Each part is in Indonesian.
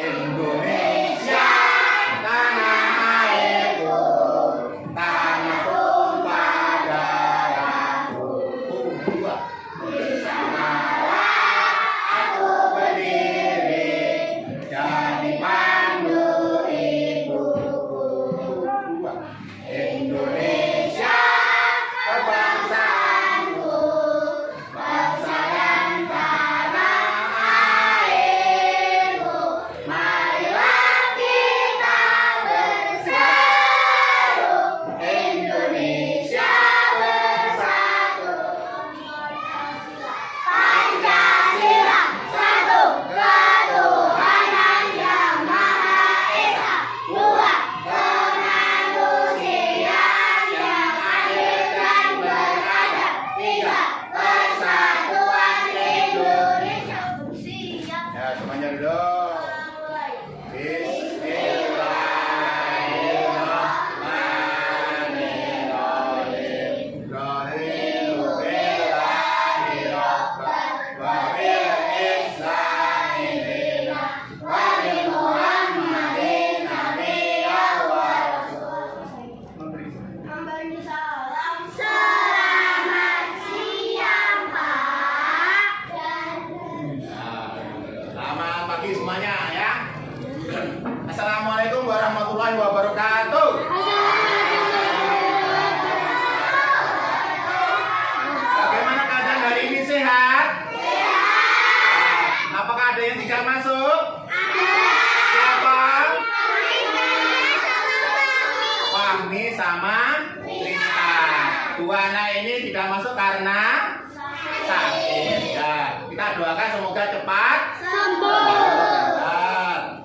Indonesia, tanah airku, tanah tumpah darahku. Bersamalah aku berdiri, jadi pandu ibuku. Indonesia, kebangsaanku, bangsa dan tanah airku. Marilah kita bersatu, Indonesia bersatu. Pancasila satu ketuhanan yang Maha Esa, dua kemanusiaan yang adil dan beradab, tiga persatuan Indonesia. Ya, semuanya duduk. Memberi salam selamat siang Pak. Selamat pagi semuanya ya. Assalamualaikum warahmatullahi wabarakatuh. Bagaimana keadaan hari ini, sehat? Apakah ada yang tidak masuk? Siapa? Fahmi sama Rista. Dua anak ini tidak masuk karena sakit. Ya, kita doakan semoga cepat sembuh.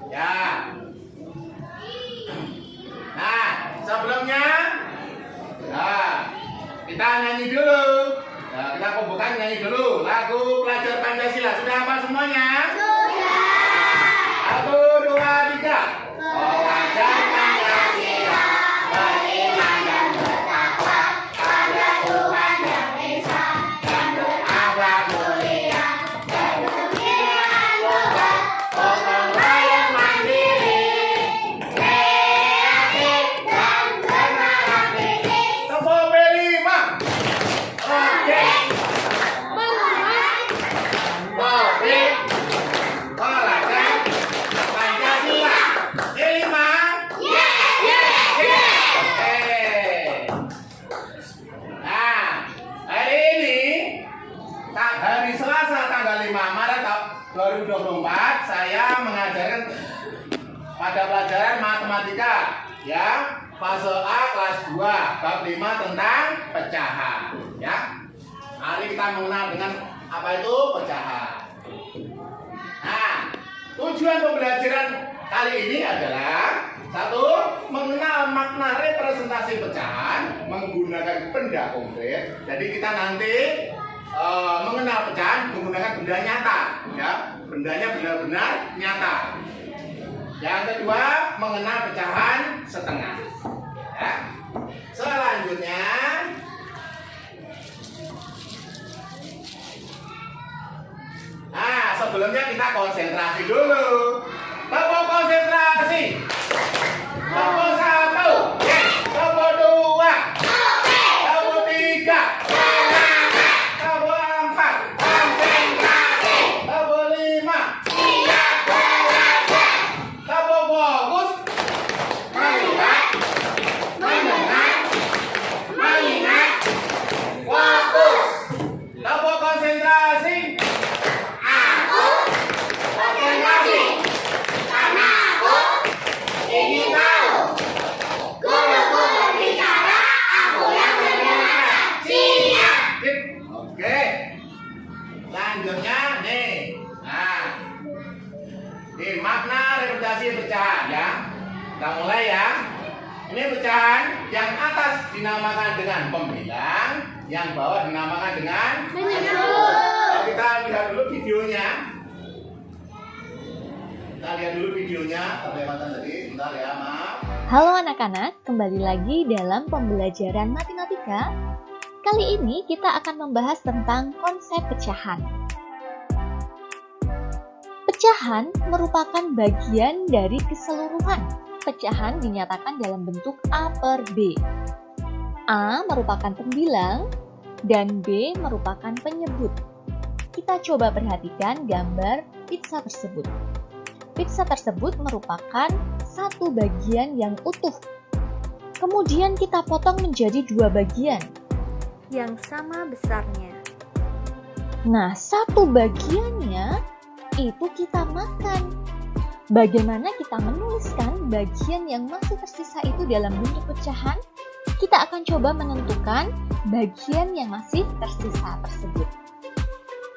Ya. Nah, sebelumnya, nah, kita nyanyi dulu. Nah, kita pembukaan nyanyi dulu lagu Pelajar Pancasila. Sudah apa semuanya? Sudah. Satu, dua, tiga. Pelajar Pancasila, beriman dan bertakwa pada Tuhan Yang Esa, dan berakhlak mulia, dan berpikiran lurus, gotong royong mandiri, kreatif dan bernalar kritis. Tepuk lima. Oke. Oke. Pelajar Pancasila. Lima. Oke. Nah, hari ini hari Selasa tanggal 5 Maret 2024 saya mengajarkan pada pelajaran matematika ya, fase A kelas 2 bab 5 tentang pecahan ya. Mari kita mengenal dengan apa itu pecahan. Nah, tujuan pembelajaran kali ini adalah satu, mengenal makna representasi pecahan menggunakan benda konkret. Jadi kita nanti mengenal pecahan menggunakan benda nyata ya, bendanya benar-benar nyata. Yang kedua, mengenal pecahan setengah ya. Selanjutnya, nah sebelumnya kita konsentrasi dulu. Tepuk konsentrasi. Tepuk satu, tepuk dua, tepuk tiga, tepuk empat, konsentrasi, tepuk lima, siap belajar, tepuk fokus, melihat, mendengar, mengingat, fokus, tepuk konsentrasi. Aku konsentrasi karena aku ingin tahu. Guruku berbicara, aku yang mendengar. Siap. Oke. Selanjutnya nih. Nah, ini makna representasi pecahan ya. Kita mulai ya. Ini pecahan yang atas dinamakan dengan pembilang, yang bawah dinamakan dengan Menyebut. Kita lihat dulu videonya. Kita lihat dulu videonya. Bagaimana tadi? Bentar ya, maaf. Halo anak-anak, kembali lagi dalam pembelajaran matematika. Kali ini kita akan membahas tentang konsep pecahan. Pecahan merupakan bagian dari keseluruhan. Pecahan dinyatakan dalam bentuk A per B. A merupakan pembilang dan B merupakan penyebut. Kita coba perhatikan gambar pizza tersebut. Pizza tersebut merupakan satu bagian yang utuh. Kemudian kita potong menjadi dua bagian yang sama besarnya. Nah, satu bagiannya itu kita makan. Bagaimana kita menuliskan bagian yang masih tersisa itu dalam bentuk pecahan? Kita akan coba menentukan bagian yang masih tersisa tersebut.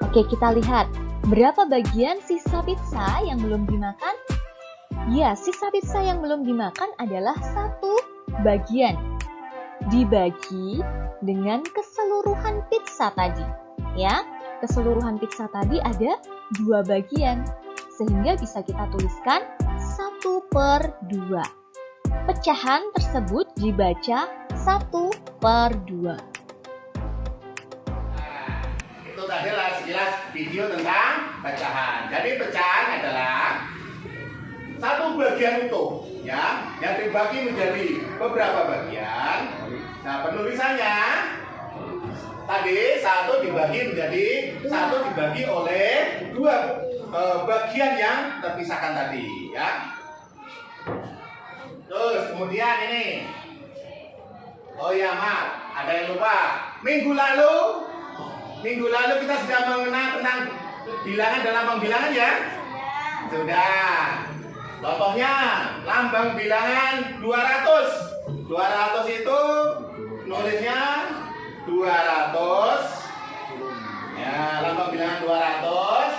Oke, kita lihat berapa bagian sisa pizza yang belum dimakan? Ya, sisa pizza yang belum dimakan adalah satu bagian. Dibagi dengan keseluruhan pizza tadi. Ya, keseluruhan pizza tadi ada dua bagian, sehingga bisa kita tuliskan 1/2. Pecahan tersebut dibaca 1/2. Nah, itu tadi adalah sekilas video tentang pecahan. Jadi pecahan adalah satu bagian utuh, ya, yang dibagi menjadi beberapa bagian. Nah, penulisannya tadi satu dibagi oleh dua bagian yang terpisahkan tadi, ya. Terus kemudian ini, oh ya maaf, ada yang lupa. Minggu lalu kita sudah mengenal tentang bilangan dalam pembilangan, ya. Sudah. Contohnya lambang bilangan 200. 200 itu nulisnya 200. Ya, lambang bilangan 200.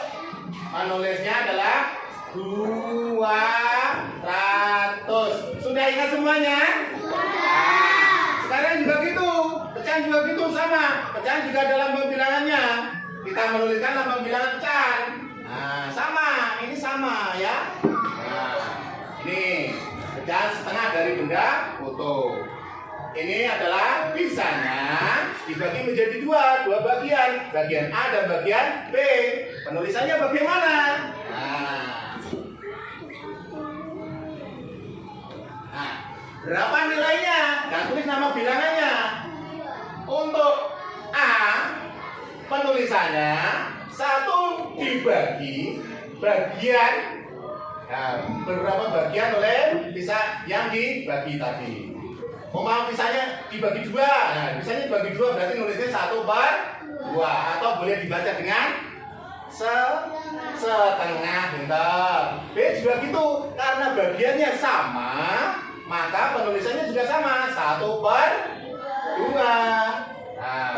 Menulisnya adalah 200. Sudah ingat semuanya? Nah, sekarang juga gitu. Pecahan juga gitu sama. Pecahan juga ada lambang bilangannya. Kita menuliskan lambang bilangan pecahan. Nah, sama. Ini sama, ya. Nah, ini pecahan setengah dari benda utuh. Ini adalah pizzanya dibagi menjadi dua bagian, bagian A dan bagian B. Penulisannya bagaimana? Nah, berapa nilainya? Dan tulis nama bilangannya. Untuk A, penulisannya 1 dibagi bagian. Nah, beberapa bagian oleh pizza yang dibagi tadi. Mau pisahnya dibagi dua. Nah, pisahnya dibagi dua berarti nulisnya 1/2 atau boleh dibaca dengan setengah, bentar. B juga gitu, karena bagiannya sama, maka penulisannya juga sama, 1/2. Nah,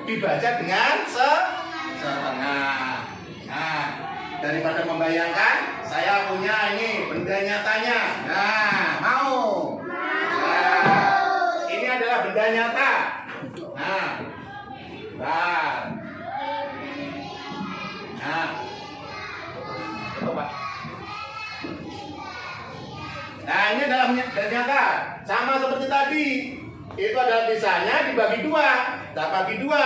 dibaca dengan setengah. Nah, daripada membayangkan, saya punya ini benda nyatanya. Nah, mau? Nah, ini adalah benda nyata. Nah, coba. Nah, ini adalah benda nyata. Sama seperti tadi. Itu adalah pisahnya dibagi dua. Kita bagi dua.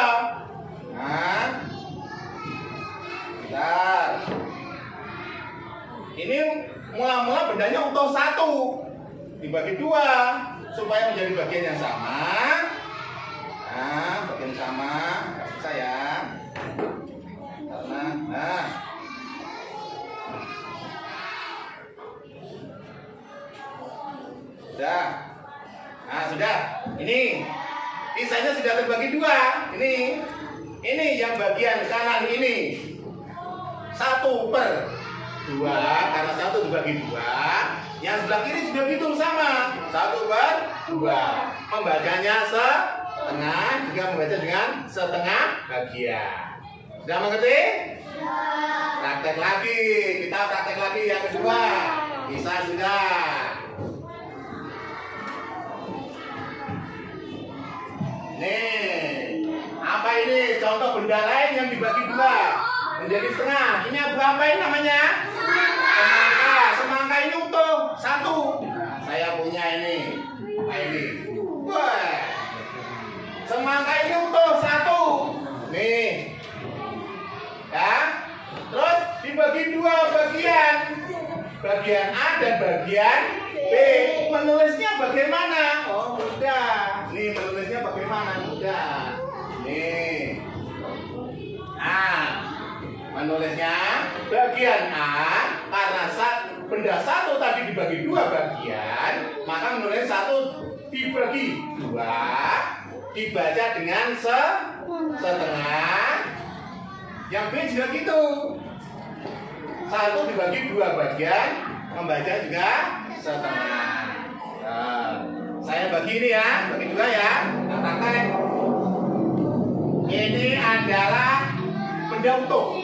Nah, bentar. Ini mula-mula bendanya utuh 1. Dibagi dua supaya menjadi bagian yang sama. Nah, bagian sama, kasih saya. Karena, nah, sudah. Nah, sudah. Ini pisahnya sudah terbagi dua. Ini yang bagian kanan ini 1/2, karena 1 dibagi 2. Yang sebelah kiri juga gitu sama, 1/2. Membacanya setengah, juga membaca dengan setengah bagian. Sudah mengerti? Praktek lagi, kita praktek lagi yang kedua. Bisa sudah. Nih, apa ini? Contoh benda lain yang dibagi dua menjadi setengah. Ini apa ini namanya? Semangka. Semangka ini utuh 1. Nah, saya punya ini. Apa ini? Wah. Semangka ini utuh bagian. Bagian A dan bagian B. Menulisnya bagaimana? Oh, mudah. Nih, menulisnya bagaimana? Mudah. Nih. Nah, menulisnya bagian A, karena benda satu tadi dibagi dua bagian, maka menulis satu dibagi dua, dibaca dengan setengah. Yang B juga gitu. Satu dibagi dua bagian, membaca juga setengah. Nah, saya bagi ini ya, bagi dua ya. Kita praktek. Ini adalah benda utuh,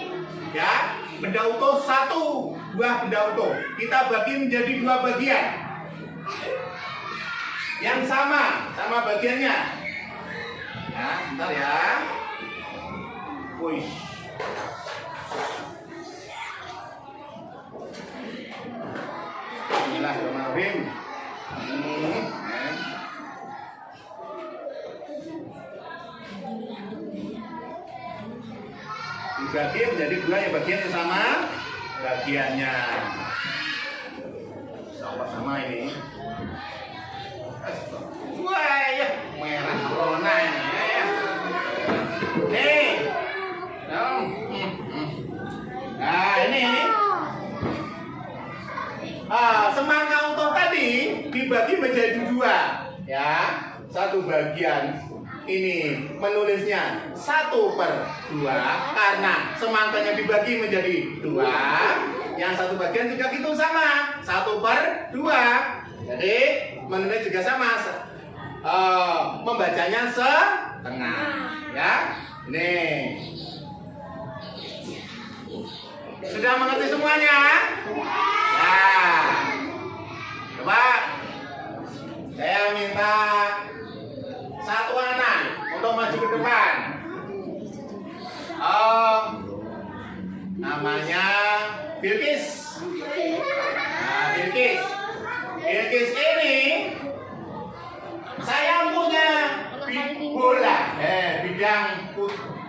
ya. Benda utuh satu buah benda utuh. Kita bagi menjadi dua bagian. Yang sama bagiannya. Ya, bentar ya. Wih. Bismillahirrahmanirrahim. Dibagi menjadi dua, yang bagian yang sama bagiannya. Sama ini. Wah, ya merah corona ini. Nih. Nah, ini. Semangka utuh tadi dibagi menjadi dua, ya. Satu bagian ini menulisnya 1/2 karena semangkanya dibagi menjadi dua. Yang satu bagian juga gitu sama 1/2. Jadi menulis juga sama. Membacanya setengah, ya. Nih. Sudah mengerti semuanya? Nah, coba saya minta satu anak untuk maju ke depan. Namanya Bilqis. Nah, Bilqis ini saya punya bola, bidang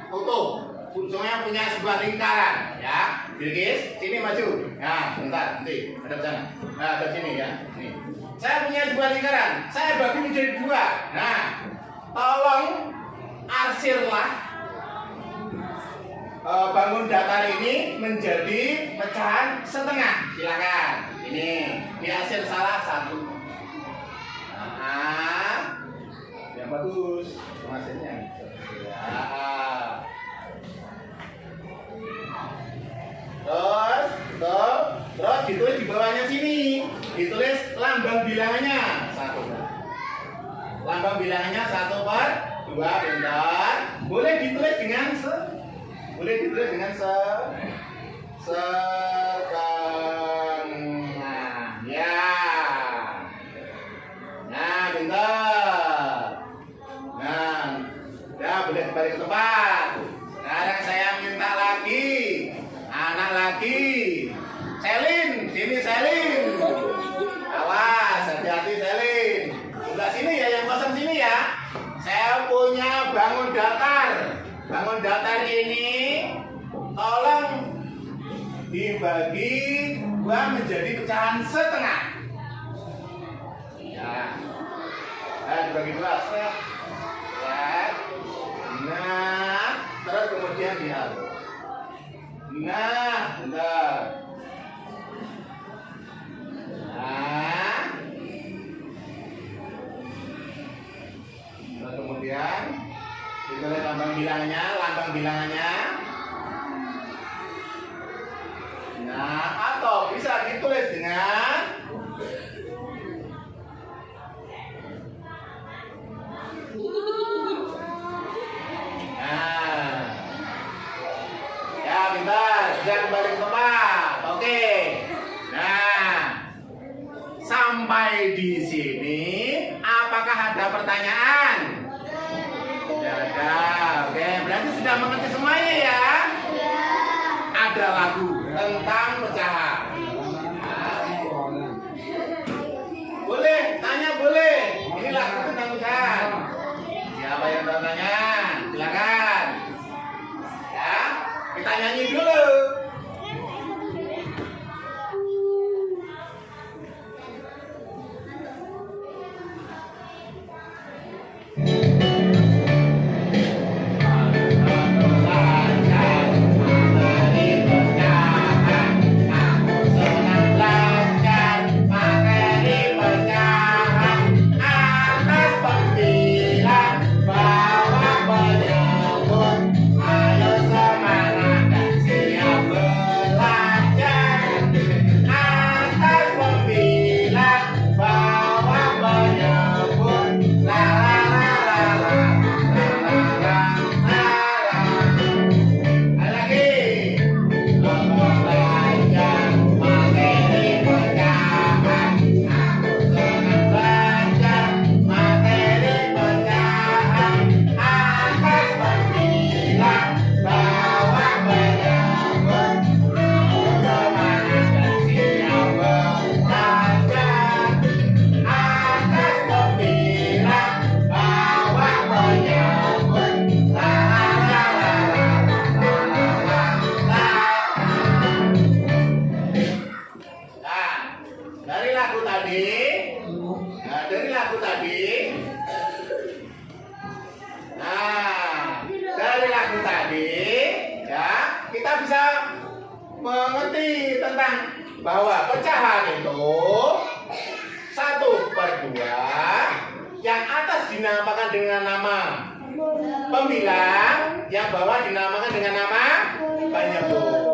utuh. Ujungnya punya sebuah lingkaran, ya. Bilqis, sini maju. Nah, bentar, nanti ada sana. Nah, ada sini ya. Nih. Saya punya sebuah lingkaran. Saya bagi menjadi dua. Nah, tolong arsirlah bangun datar ini menjadi pecahan setengah. Silakan. Ini diarsir salah satu. Nah, yang bagus masanya. Ya. Terus ditulis di bawahnya sini, ditulis lambang bilangannya 1. Lambang bilangannya 1/2, bentar. Boleh ditulis dengan setengah, ya. Nah, bentar. Nah, ya boleh kembali ke tempat. Sekarang saya minta lagi. Anak lagi, Selin, sini Selin. Awas, hati-hati Selin. Sebelah sini ya, yang kosong sini ya. Saya punya bangun datar. Bangun datar ini tolong dibagi dua menjadi pecahan setengah. Ya. Nah, dibagi dua, set. Nah, terus kemudian dihalus. Nah, bentar. Nah, terus kemudian ditulis lambang bilangannya. Nah, atau bisa ditulis dengan sudah kembali ke tempat. Oke. Nah, sampai di sini apakah ada pertanyaan? Tidak ada. Oke, berarti sudah mengerti semuanya ya? Ada lagu tentang pecahan. Boleh, tanya boleh. Ini lagu tentang pecahan. Siapa yang mau tanya? Silakan. Ya, kita nyanyi dulu. perilaku tadi, ya, kita bisa mengerti tentang bahwa pecahan itu 1/2, yang atas dinamakan dengan nama pembilang, yang bawah dinamakan dengan nama penyebut.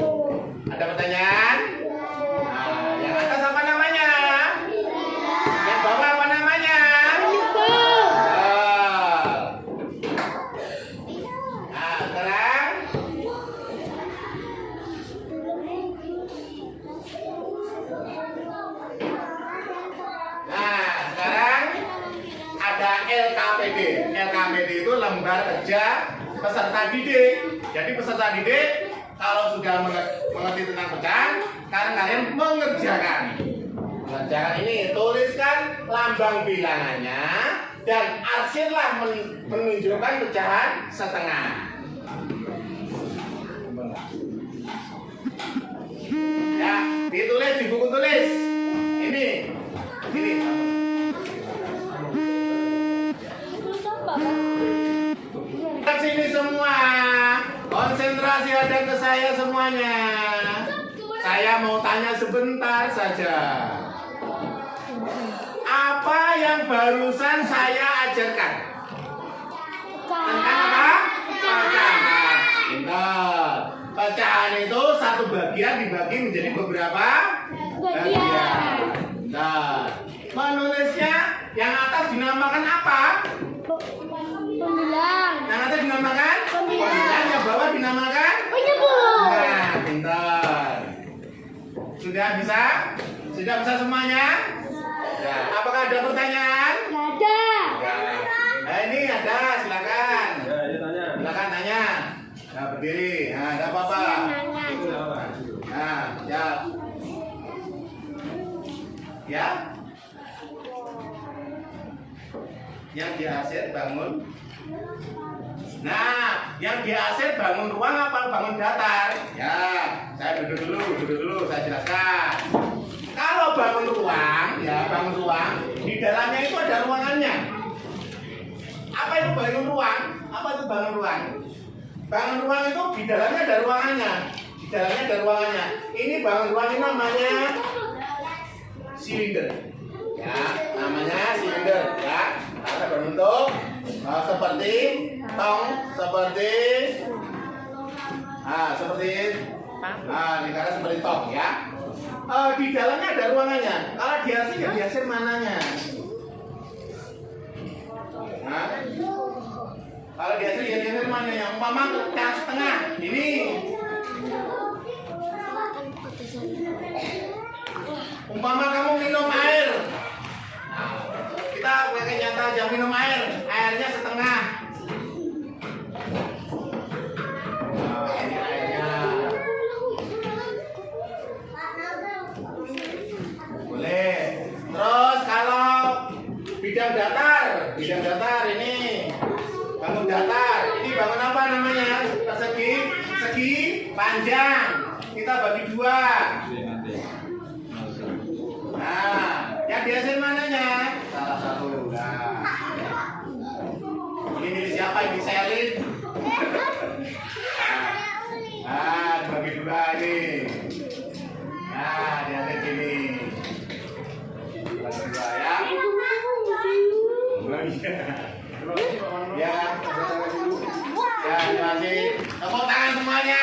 Ada pertanyaan? Nah, yang atas apa namanya? Yang bawah apa namanya? Nah, sekarang ada LKPD. LKPD itu lembar kerja peserta didik. Jadi peserta didik kalau sudah mengerti tentang pecahan, sekarang kalian mengerjakan ini, tuliskan lambang bilangannya dan arsirlah menunjukkan pecahan setengah. Ya, ditulis di buku tulis. Ini. Ke sini semua. Konsentrasi ada ke saya semuanya. Saya mau tanya sebentar saja. Apa yang barusan saya ajarkan? Tentang apa? Pecahan. Pintar. Pecahan itu satu bagian dibagi menjadi beberapa bagian. Nah, menulisnya yang atas dinamakan apa? Pembilang. Yang atas dinamakan pembilang, yang bawah dinamakan Penyebut. Nah, pintar. Sudah bisa? Sudah bisa semuanya? Ya, apakah ada pertanyaan? Nggak ada. Nah, ini ada, silakan. Silakan tanya. Nah, berdiri. Nah, ada apa-apa? Nah, ya. Ya. Yang dihasil bangun. Nah, yang dihasil bangun ruang apa bangun datar? Ya, saya duduk dulu, saya jelaskan. Kalau bangun ruang, ya bangun ruang, di dalamnya itu ada ruangannya. Apa itu bangun ruang? Apa itu bangun ruang? Bangun ruang itu di dalamnya ada ruangannya. Di dalamnya ada ruangannya. Ini bangun ruang ini namanya silinder. Ya, namanya silinder. Ya, ada berbentuk seperti tong, seperti lingkaran seperti tong, ya. Di dalamnya ada ruangannya. Kalau dihasil ya dihasil mananya? Nah, kalau dihasil ya dihasil mananya? Umpama yang setengah ini. Umpama kamu minum air. Nah, kita pakai nyata aja minum air. Airnya setengah. Nah, ini airnya. Boleh. Terus kalau bidang datar ini bangun datar. Ini bangun apa namanya? Segi panjang. Kita bagi dua. Nah, yang dihasil mananya? Salah satu. Nah, ini milik siapa? Ini Selin. Nah, dibagi dua ini. Nah, dihasil gini. Bagi dua ya. Ya, terima kasih. Tepuk tangan semuanya.